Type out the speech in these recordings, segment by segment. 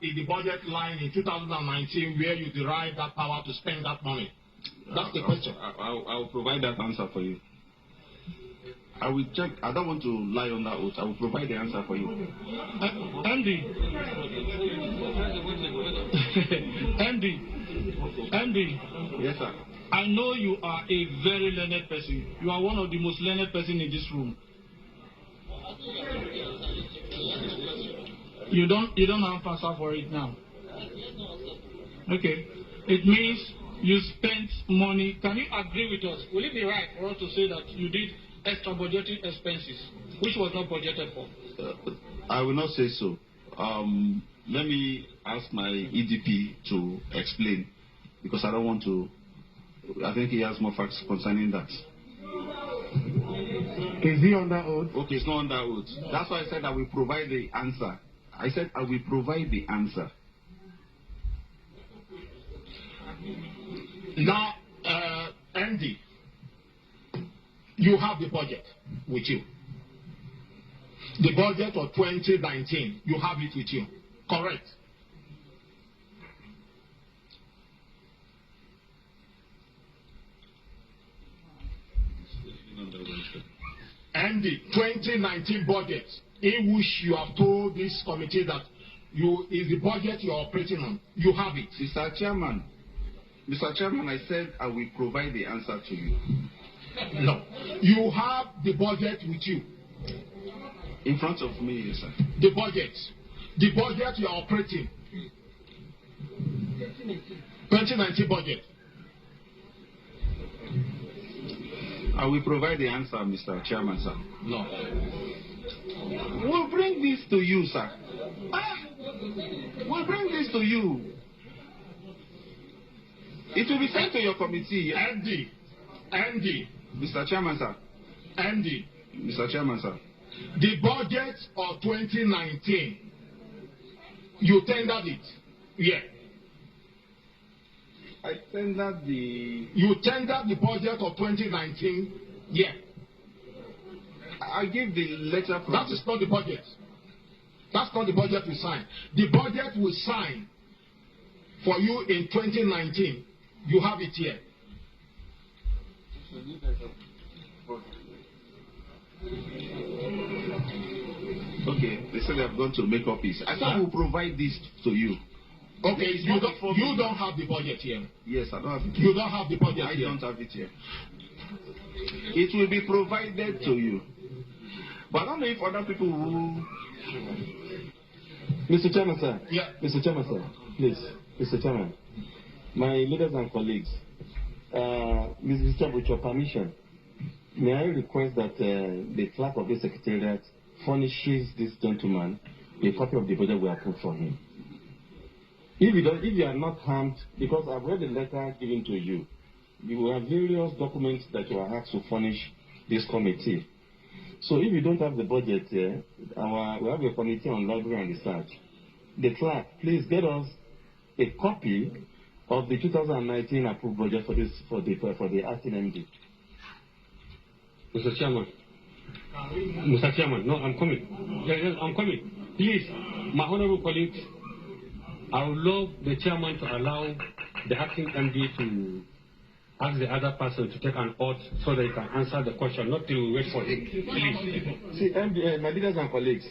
in the budget line in 2019 where you derive that power to spend that money? That's the question. I'll provide that answer for you. I will check. I don't want to lie on that oath. I will provide the answer for you. MD. MD. Yes, sir. I know you are a very learned person. You are one of the most learned person in this room. You don't have answer for it now. Okay. It means you spent money. Can you agree with us? Will it be right for us to say that you did extra budgeted expenses, which was not budgeted for? I will not say so. Let me ask my EDP to explain, because I don't want to. I think he has more facts concerning that. Is he on that oath? Okay, it's not on that oath. That's why I said I will provide the answer. I said I will provide the answer. Now, MD, you have the budget with you. The budget of 2019, you have it with you. Correct? And the 2019 budget, in which you have told this committee that is the budget you are operating on, you have it. Mr. Chairman, I said I will provide the answer to you. No. You have the budget with you. In front of me, yes, sir. The budget. The budget you are operating. 2019 budget. I will provide the answer, Mr. Chairman, sir. No. We'll bring this to you, sir. We'll bring this to you. It will be sent to your committee. ND. Mr. Chairman, sir. ND. Mr. Chairman, sir. The budget of 2019, you tendered it. Yeah. I tendered the... You tendered the budget of 2019. Yeah. I give the letter from... That is not the budget. That's not the budget we signed. The budget we signed for you in 2019, you have it here. Okay, they said they have gone to make up peace. I thought we'll provide this to you. Okay, you don't have the budget here. Yes, I don't have it. You don't have the budget I here. don't have it here. It will be provided to you. But I don't know if other people will... Mr. Chairman, sir. Yeah. Mr. Chairman, sir. Please. Mr. Chairman. My leaders and colleagues. Mr. Chairman, with your permission, may I request that the clerk of the secretariat furnishes this gentleman a copy of the budget we approved for him. If you are not harmed, because I've read the letter given to you, you have various documents that you are asked to furnish this committee. So if you don't have the budget here, we have a committee on library and research. The clerk, please get us a copy of the 2019 approved budget for the acting MD. Mr. Chairman. Mr. Chairman, no, I'm coming. Yes, I'm coming. Please, my honorable colleagues, I would love the chairman to allow the acting MD to ask the other person to take an oath so that he can answer the question, not till we wait for him. Please. See, MD, my leaders and colleagues,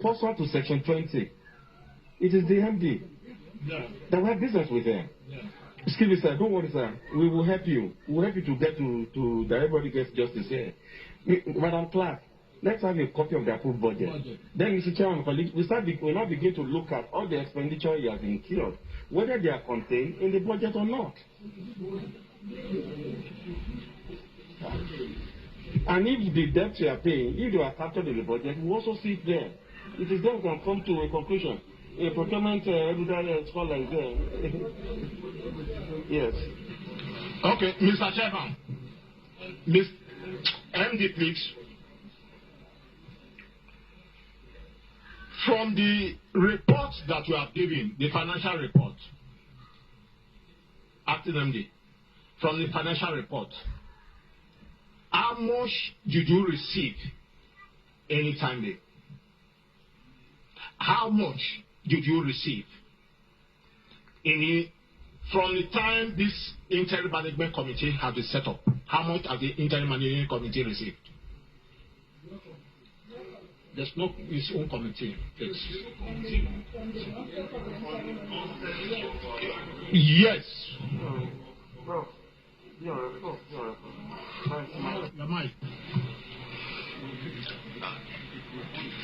pursuant to Section 20, it is the MD that we have business with him. Excuse me, sir. Don't worry, sir. We will help you. We will help you to get to that everybody gets justice here. Madam Clerk, let's have a copy of the approved budget. Then, Mr. Chairman, colleagues, we now begin to look at all the expenditure he has incurred, whether they are contained in the budget or not. And if the debts you are paying, if they are captured in the budget, we also see it there. It is then we can come to a conclusion. A procurement scholar is there. Yes. Okay, Mr. Chairman. MD, please. From the report that you have given, the financial report, acting MD, from the financial report, how much did you receive any time there? How much did you receive from the time this interim management committee has been set up, how much has the interim management committee received? There's no its own committee. Yes. Bro,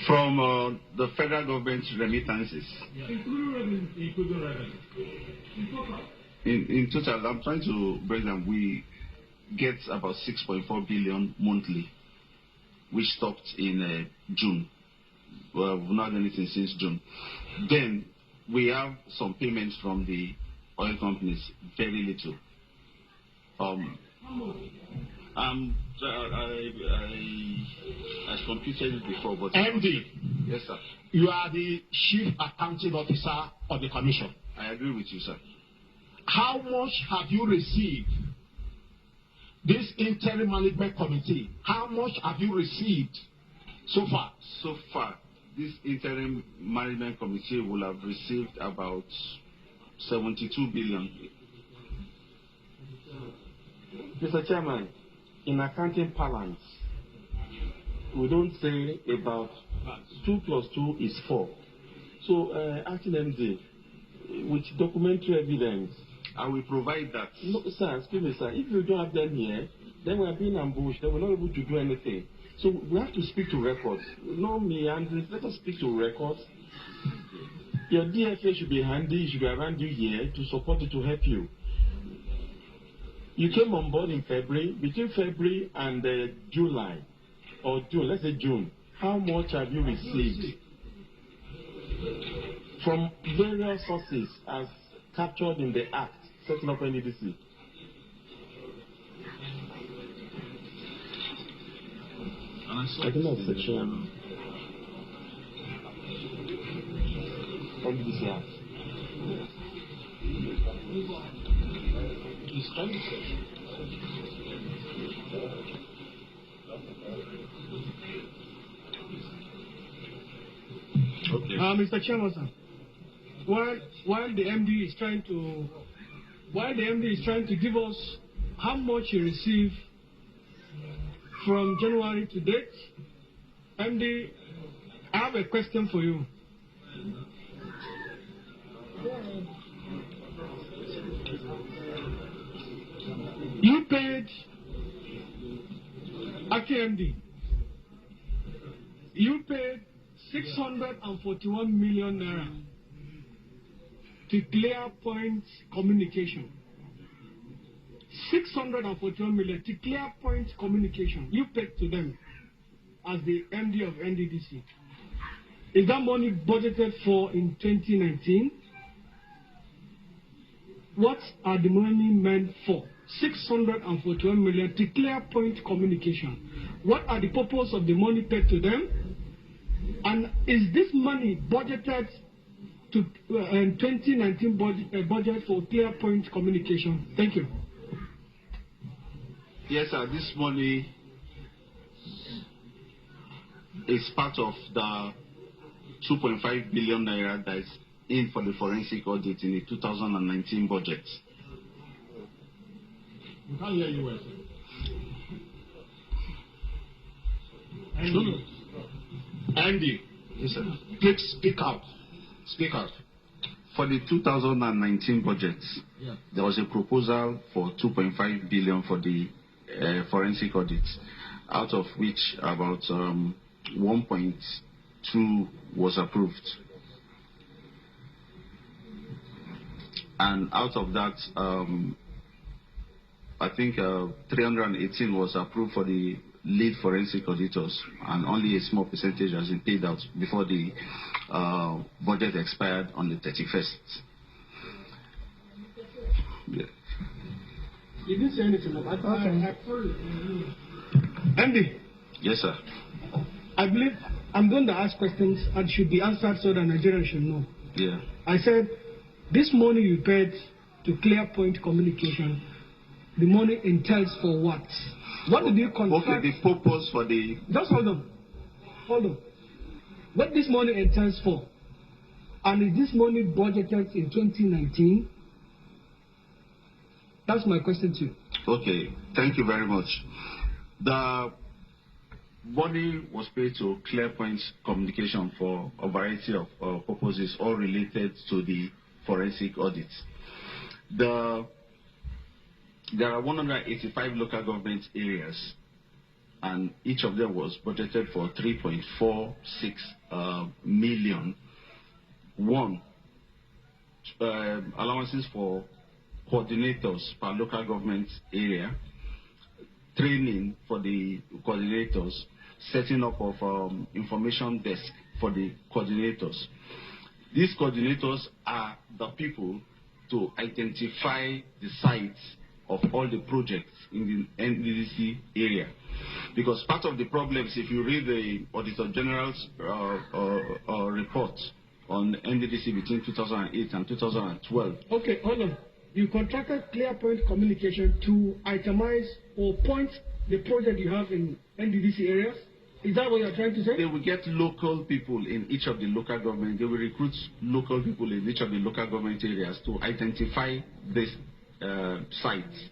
from the federal government's remittances. Yeah. Including revenue. In total, I'm trying to break down. We get about 6.4 billion monthly, which stopped in June. Well, we've not done anything since June. Then we have some payments from the oil companies, very little. I computed it before, but MD. Yes, sir. You are the chief accounting officer of the commission. I agree with you, sir. How much have you received? This interim management committee, how much have you received so far? So far, this interim management committee will have received about 72 billion. Mr. Chairman, in accounting parlance, we don't say about 2 plus 2 is 4. So, acting MD, with documentary evidence, I will provide that. No, sir, excuse me, sir. If you don't have them here, then we are being ambushed. Then we're not able to do anything. So we have to speak to records. No me, and let us speak to records. Your DFA should be handy. You should be around you here to support it, to help you. You came on board in February. Between February and July, or June, let's say June, how much have you received from various sources as captured in the Act setting up NDDC? I don't know section NDDC Act. Okay. Mr. Chairman, sir, while the MD is trying to give us how much he received from January to date, MD, I have a question for you. You paid, MD, you paid 641 million naira to Clear Point Communication. 641 million to Clear Point Communication. You paid to them as the MD of NDDC. Is that money budgeted for in 2019? What are the money meant for? 641 million to Clear Point Communication. What are the purpose of the money paid to them? And is this money budgeted to 2019 budget for Clear Point Communication? Thank you. Yes, sir. This money is part of the 2.5 billion naira that is in for the forensic audit in the 2019 budget. We can't hear you well. Andy. Yes, sir. Please speak out. Speak out. For the 2019 budget, there was a proposal for 2.5 billion for the forensic audit, out of which about 1.2 was approved. And out of that, I think 318 was approved for the lead forensic auditors, and only a small percentage has been paid out before the budget expired on the 31st. Yeah. You didn't say anything about that. Okay. Andy. Yes, sir. I believe I'm going to ask questions and should be answered so that Nigerians should know. Yeah. I said, this money you paid to Clear Point Communication, the money entails for what? What did you contract? Okay, the purpose for the... Just hold on. Hold on. What this money entails for? And is this money budgeted in 2019? That's my question to you. Okay, thank you very much. The body was paid to ClearPoint Communication for a variety of purposes, all related to the forensic audit. There are 185 local government areas, and each of them was budgeted for 3.46 million. One, allowances for coordinators per local government area, training for the coordinators, setting up of information desk for the coordinators. These coordinators are the people to identify the sites of all the projects in the NDDC area. Because part of the problems, if you read the Auditor General's report on NDDC between 2008 and 2012. Okay, hold on. You contracted ClearPoint Communication to itemize or point the project you have in NDDC areas? Is that what you're trying to say? They will get local people in each of the local government. They will recruit local people in each of the local government areas to identify these sites.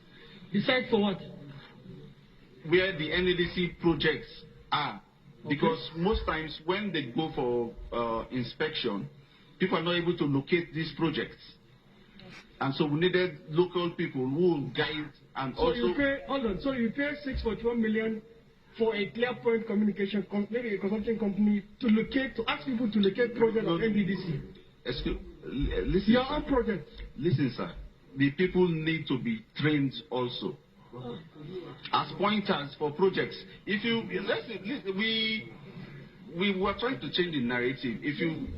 The site for what? Where the NDDC projects are. Okay. Because most times when they go for inspection, people are not able to locate these projects. And so we needed local people who will guide and so also... You pay, hold on, so you pay 6.1 million for a ClearPoint Communication, maybe a consulting company, to ask people to locate projects of NDDC. Listen, your own project. Listen, sir. The people need to be trained also as pointers for projects. If you listen, we were trying to change the narrative. If you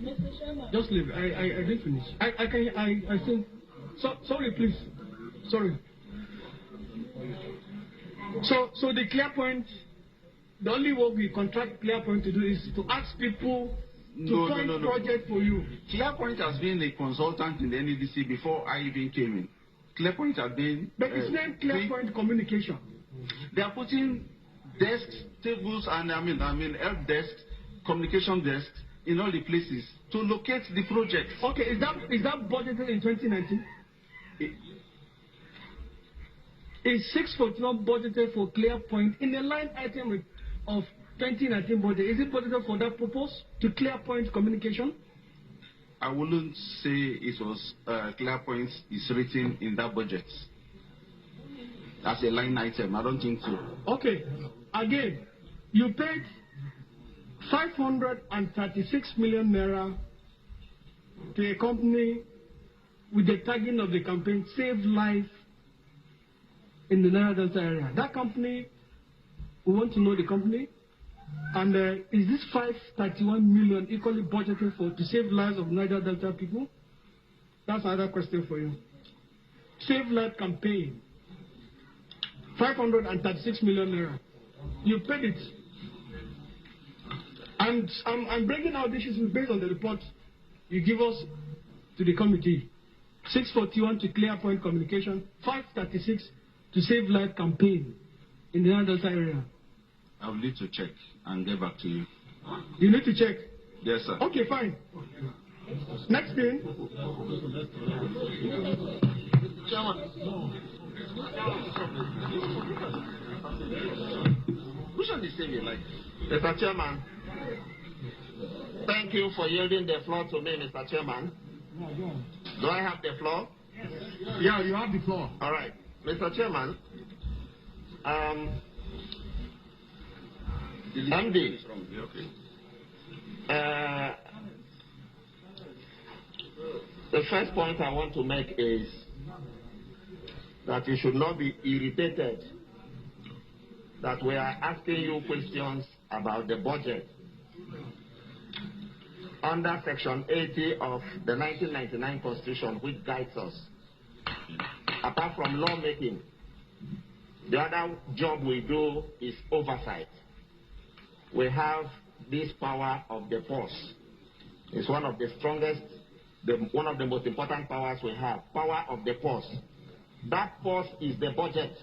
just leave, I didn't finish. I think. Sorry, please. Sorry. So the ClearPoint, the only work we contract ClearPoint to do is to ask people to find project for you. ClearPoint has been a consultant in the NDDC before I even came in. ClearPoint has been... But it's named ClearPoint Communication. They are putting desks, tables, and help desks, communication desks in all the places to locate the projects. Okay, is that budgeted in 2019? Is 641 budgeted for ClearPoint in the line item of 2019 budget? Is it budgeted for that purpose to ClearPoint Communication? I wouldn't say it was ClearPoint is written in that budget as a line item. I don't think so. Okay. Again, you paid 536 million naira to a company with the tagging of the campaign Save Life in the Niger Delta area. That company, we want to know the company. And is this 531 million equally budgeted for to save lives of Niger Delta people? That's another question for you. Save Life campaign, 536 million naira. You paid it. And I'm bringing out this issue based on the report you give us to the committee. 641 to ClearPoint Communication, 536 to Save Life campaign in the Niger Delta area. I will need to check and get back to you. You need to check? Yes, sir. Okay, fine. Next thing. Chairman. Who shall this say like? Mr. Chairman, thank you for yielding the floor to me, Mr. Chairman. Do I have the floor? Yeah, you have the floor. All right. Mr. Chairman, MD, the first point I want to make is that you should not be irritated that we are asking you questions about the budget. Under Section 80 of the 1999 Constitution, which guides us, apart from lawmaking, the other job we do is oversight. We have this power of the purse. It's one of the strongest, one of the most important powers we have, power of the purse. That purse is the budget.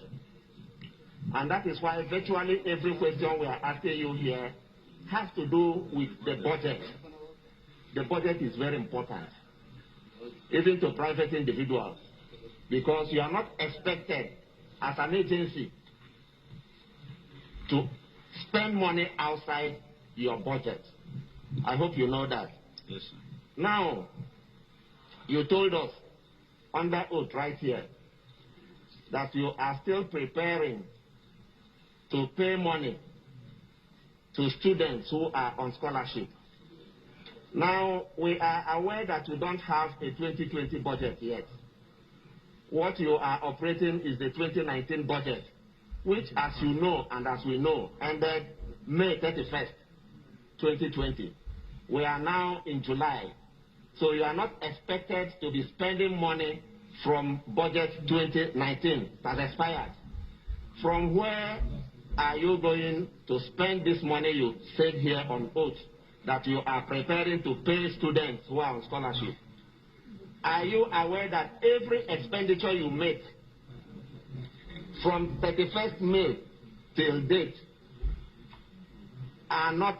And that is why virtually every question we are asking you here has to do with the budget. The budget is very important, even to private individuals. because you are not expected as an agency to spend money outside your budget. I hope you know that. Yes, sir. Now, you told us under oath right here that you are still preparing to pay money to students who are on scholarship. Now, we are aware that you don't have a 2020 budget yet. What you are operating is the 2019 budget, which, as you know and as we know, ended May 31st, 2020. We are now in July. So you are not expected to be spending money from budget 2019 that expired. From where are you going to spend this money you said here on oath that you are preparing to pay students who are on scholarship? Are you aware that every expenditure you make from 31st May till date are not